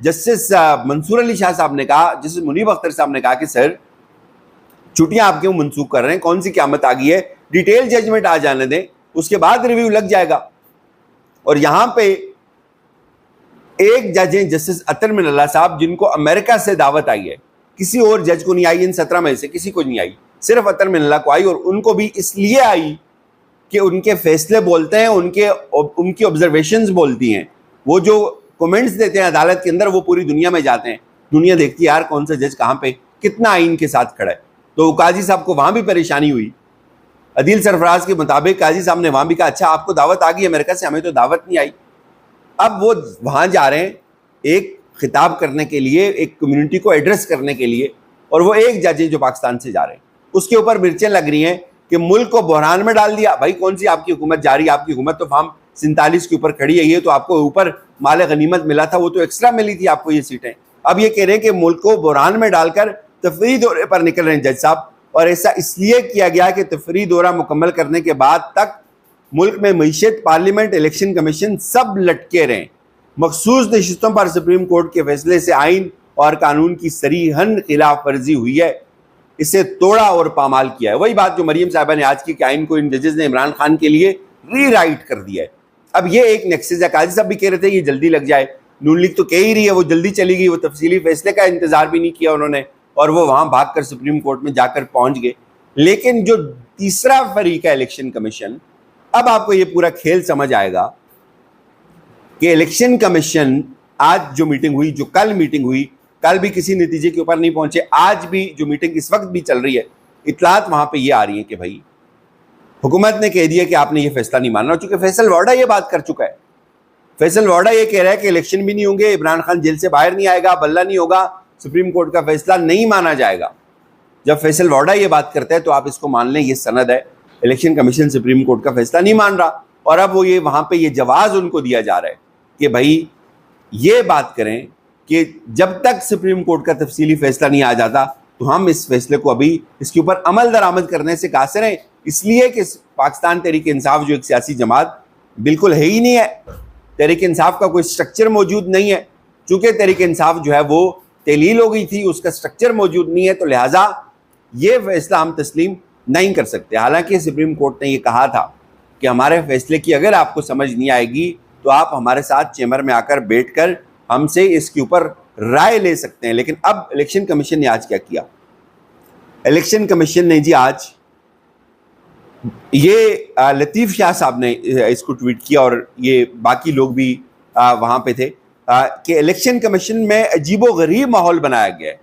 Justice منصور علی شاہ صاحب نے کہا, جسٹس منیب اختر صاحب نے کہا کہ سر چھٹیاں آپ کیوں منسوخ کر رہے ہیں, کون سی قیامت آ گئی ہے, ڈیٹیل ججمنٹ آ جانے دیں, اس کے بعد ریویو لگ جائے گا. اور یہاں پہ ایک جج ہیں جسٹس اطہر من اللہ صاحب, جن کو امریکہ سے دعوت آئی ہے, کسی اور جج کو نہیں آئی, ان 17 میں سے کسی کو نہیں آئی, صرف اطہر من اللہ کو آئی. اور ان کو بھی اس لیے آئی کہ ان کے فیصلے بولتے ہیں, ان کی آبزرویشنز بولتی ہیں, وہ جو کومنٹس دیتے ہیں عدالت کے اندر وہ پوری دنیا میں جاتے ہیں, دنیا دیکھتی ہے یار کون سا جج کہاں پہ کتنا آئین کے ساتھ کھڑا ہے. تو قاضی صاحب کو وہاں بھی پریشانی ہوئی. عدیل سرفراز کے مطابق قاضی صاحب نے وہاں بھی کہا اچھا آپ کو دعوت آ گئی امریکہ سے, ہمیں تو دعوت نہیں آئی. اب وہ وہاں جا رہے ہیں ایک خطاب کرنے کے لیے, ایک کمیونٹی کو ایڈریس کرنے کے لیے, اور وہ ایک جج جو پاکستان سے جا رہے ہیں, اس کے اوپر مرچیں لگ رہی ہیں کہ ملک کو بحران میں ڈال دیا. بھائی کون سی آپ کی حکومت جا رہی ہے, آپ کی حکومت تو فارم 47 کے اوپر کھڑی ہے, یہ تو آپ کو اوپر مال غنیمت ملا تھا, وہ تو ایکسٹرا ملی تھی آپ کو یہ سیٹیں. اب یہ کہہ رہے ہیں کہ ملک کو بحران میں ڈال کر تفریحی دورے پر نکل رہے ہیں جج صاحب, اور ایسا اس لیے کیا گیا کہ تفریحی دورہ مکمل کرنے کے بعد تک ملک میں معیشت, پارلیمنٹ, الیکشن کمیشن سب لٹکے رہیں. مخصوص نشستوں پر سپریم کورٹ کے فیصلے سے آئین اور قانون کی صریحاً خلاف ورزی ہوئی ہے, اسے توڑا اور پامال کیا ہے. وہی بات جو مریم صاحبہ نے آج کی کہ آئین کو ان ججز نے عمران خان کے لیے ری رائٹ کر دیا ہے. اب یہ ایک نیکسس ہے. قاضی صاحب بھی کہہ رہے تھے یہ جلدی لگ جائے, نون لیگ تو کہہ ہی رہی ہے وہ جلدی چلی گئی, وہ تفصیلی فیصلے کا انتظار بھی نہیں کیا انہوں نے, اور وہ وہاں بھاگ کر سپریم کورٹ میں جا کر پہنچ گئے. لیکن جو تیسرا فریق ہے الیکشن کمیشن, اب آپ کو یہ پورا کھیل سمجھ آئے گا کہ الیکشن کمیشن آج جو میٹنگ ہوئی, جو کل میٹنگ ہوئی, کل بھی کسی نتیجے کے اوپر نہیں پہنچے, آج بھی جو میٹنگ اس وقت بھی چل رہی ہے, اطلاعات وہاں پہ یہ آ رہی ہیں کہ بھائی حکومت نے کہہ دیا کہ آپ نے یہ فیصلہ نہیں ماننا, چونکہ فیصل واڈا یہ بات کر چکا ہے. فیصل واڈا یہ کہہ رہا ہے کہ الیکشن بھی نہیں ہوں گے, عمران خان جیل سے باہر نہیں آئے گا, بلہ نہیں ہوگا, سپریم کورٹ کا فیصلہ نہیں مانا جائے گا. جب فیصل واڈا یہ بات کرتا ہے تو آپ اس کو مان لیں, یہ سند ہے, الیکشن کمیشن سپریم کورٹ کا فیصلہ نہیں مان رہا. اور اب وہ یہ وہاں پہ یہ جواز ان کو دیا جا رہا ہے کہ بھائی یہ بات کریں کہ جب تک سپریم کورٹ کا تفصیلی فیصلہ نہیں آ جاتا تو ہم اس فیصلے کو ابھی اس کے اوپر عمل درآمد کرنے سے قاصر ہیں, اس لیے کہ پاکستان تحریک انصاف جو ایک سیاسی جماعت بالکل ہے ہی نہیں ہے, تحریک انصاف کا کوئی سٹرکچر موجود نہیں ہے. چونکہ تحریک انصاف جو ہے وہ تحلیل ہو گئی تھی, اس کا سٹرکچر موجود نہیں ہے, تو لہٰذا یہ فیصلہ ہم تسلیم نہیں کر سکتے. حالانکہ سپریم کورٹ نے یہ کہا تھا کہ ہمارے فیصلے کی اگر آپ کو سمجھ نہیں آئے گی تو آپ ہمارے ساتھ چیمبر میں آ کر بیٹھ کر ہم سے اس کے اوپر رائے لے سکتے ہیں. لیکن اب الیکشن کمیشن نے آج کیا کیا, الیکشن کمیشن نے جی آج یہ لطیف شاہ صاحب نے اس کو ٹویٹ کیا, اور یہ باقی لوگ بھی وہاں پہ تھے, کہ الیکشن کمیشن میں عجیب و غریب ماحول بنایا گیا ہے.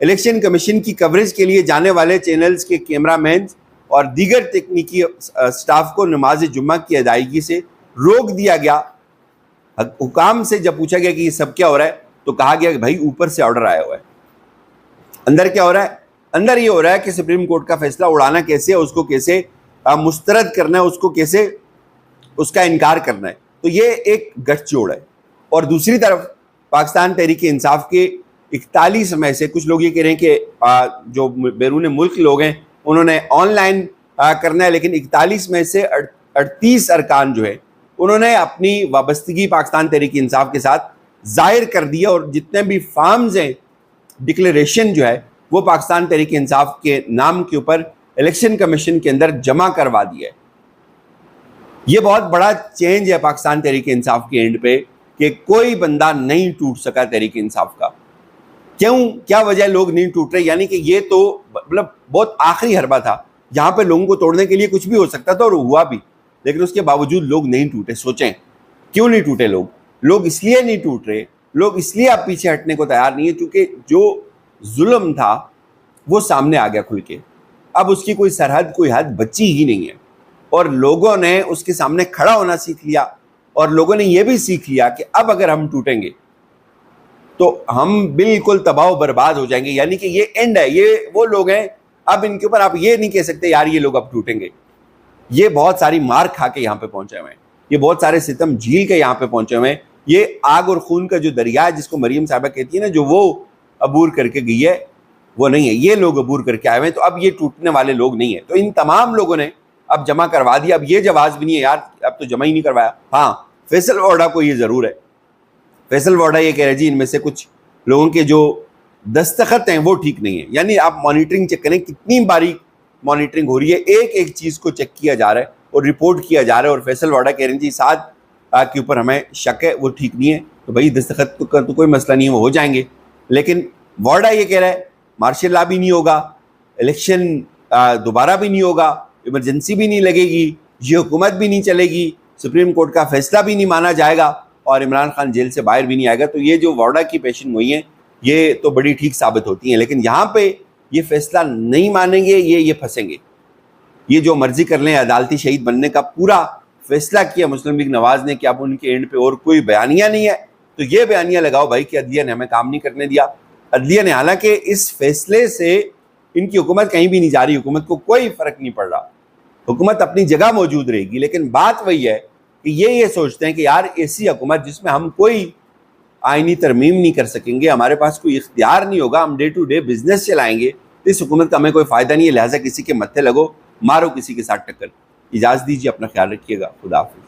الیکشن کمیشن کی کوریج کے لیے جانے والے چینلز کے کیمرہ مینز اور دیگر تکنیکی سٹاف کو نماز جمعہ کی ادائیگی سے روک دیا گیا. حکام سے جب پوچھا گیا کہ یہ سب کیا ہو رہا ہے تو کہا گیا کہ بھائی اوپر سے آرڈر آیا ہوا ہے. اندر کیا ہو رہا ہے, اندر یہ ہو رہا ہے کہ سپریم کورٹ کا فیصلہ اڑانا کیسے ہے, اس کو کیسے مسترد کرنا ہے, اس کو کیسے اس کا انکار کرنا ہے. تو یہ ایک گٹھ جوڑ ہے. اور دوسری طرف پاکستان تحریک انصاف کے 41 میں سے کچھ لوگ یہ کہہ رہے ہیں کہ جو بیرون ملک لوگ ہیں انہوں نے آن لائن کرنا ہے, لیکن 41 میں سے 38 ارکان جو ہے انہوں نے اپنی وابستگی پاکستان تحریک انصاف کے ساتھ ظاہر کر دیا, اور جتنے بھی فارمز ہیں ڈکلیریشن جو ہے وہ پاکستان تحریک انصاف کے نام کے اوپر الیکشن کمیشن کے اندر جمع کروا دیا ہے. یہ بہت بڑا چینج ہے پاکستان تحریک انصاف کے اینڈ پہ کہ کوئی بندہ نہیں ٹوٹ سکا تحریک انصاف کا. کیوں, کیا وجہ لوگ نہیں ٹوٹ رہے؟ یعنی کہ یہ تو مطلب بہت آخری حربہ تھا جہاں پہ لوگوں کو توڑنے کے لیے کچھ بھی ہو سکتا تھا, اور ہوا بھی, لیکن اس کے باوجود لوگ نہیں ٹوٹے. سوچیں کیوں نہیں ٹوٹے لوگ؟ لوگ اس لیے نہیں ٹوٹ رہے, لوگ اس لیے اب پیچھے ہٹنے کو تیار نہیں ہے کیونکہ جو ظلم تھا وہ سامنے آ گیا کھل کے. اب اس کی کوئی سرحد, کوئی حد بچی ہی نہیں ہے, اور لوگوں نے اس کے سامنے کھڑا ہونا سیکھ لیا, اور لوگوں نے یہ بھی سیکھ لیا کہ اب اگر ہم ٹوٹیں گے تو ہم بالکل تباہ و برباد ہو جائیں گے. یعنی کہ یہ اینڈ ہے, یہ وہ لوگ ہیں, اب ان کے اوپر آپ یہ نہیں کہہ سکتے یار یہ لوگ اب ٹوٹیں گے. یہ بہت ساری مار کھا کے یہاں پہ پہنچے ہوئے ہیں, یہ بہت سارے ستم جھیل کے یہاں پہ پہنچے ہوئے ہیں. یہ آگ اور خون کا جو دریا ہے جس کو مریم صاحبہ کہتی ہے نا, جو وہ عبور کر کے گئی ہے وہ نہیں ہے, یہ لوگ عبور کر کے آئے ہوئے ہیں. تو اب یہ ٹوٹنے والے لوگ نہیں ہیں. تو ان تمام لوگوں نے اب جمع کروا دیا. اب یہ جواز بھی نہیں ہے یار اب تو جمع ہی نہیں کروایا. ہاں فیصل واڈا کو یہ ضرور ہے فیصل وارڈا یہ کہہ رہے جی ان میں سے کچھ لوگوں کے جو دستخط ہیں وہ ٹھیک نہیں ہیں. یعنی آپ مانیٹرنگ چیک کریں کتنی باریک مانیٹرنگ ہو رہی ہے, ایک ایک چیز کو چیک کیا جا رہا ہے اور رپورٹ کیا جا رہا ہے. اور فیصل وارڈا کہہ رہے ہیں جی سعد کے اوپر ہمیں شک ہے وہ ٹھیک نہیں ہے, تو بھائی دستخط کا تو کوئی مسئلہ نہیں ہے, وہ ہو جائیں گے. لیکن وارڈا یہ کہہ رہا ہے مارشل لا بھی نہیں ہوگا, الیکشن دوبارہ بھی نہیں ہوگا, ایمرجنسی بھی نہیں لگے گی, یہ حکومت بھی نہیں چلے گی, سپریم کورٹ کا فیصلہ بھی نہیں مانا جائے گا, اور عمران خان جیل سے باہر بھی نہیں آئے گا. تو یہ جو وارڈا کی پیشن گوئی ہیں یہ تو بڑی ٹھیک ثابت ہوتی ہیں. لیکن یہاں پہ یہ فیصلہ نہیں مانیں گے, یہ پھنسیں گے. یہ جو مرضی کر لیں, عدالتی شہید بننے کا پورا فیصلہ کیا مسلم لیگ نواز نے کہ اب ان کے اینڈ پہ اور کوئی بیانیہ نہیں ہے, تو یہ بیانیہ لگاؤ بھائی کہ عدلیہ نے ہمیں کام نہیں کرنے دیا. عدلیہ نے, حالانکہ اس فیصلے سے ان کی حکومت کہیں بھی نہیں جا رہی, حکومت کو کوئی فرق نہیں پڑ رہا, حکومت اپنی جگہ موجود رہے گی. لیکن بات وہی ہے کہ یہ سوچتے ہیں کہ یار ایسی حکومت جس میں ہم کوئی آئینی ترمیم نہیں کر سکیں گے, ہمارے پاس کوئی اختیار نہیں ہوگا, ہم ڈے ٹو ڈے بزنس چلائیں گے, اس حکومت کا ہمیں کوئی فائدہ نہیں ہے, لہٰذا کسی کے متھے لگو, مارو کسی کے ساتھ ٹکر. اجازت دیجیے, اپنا خیال رکھیے گا, خدا حافظ.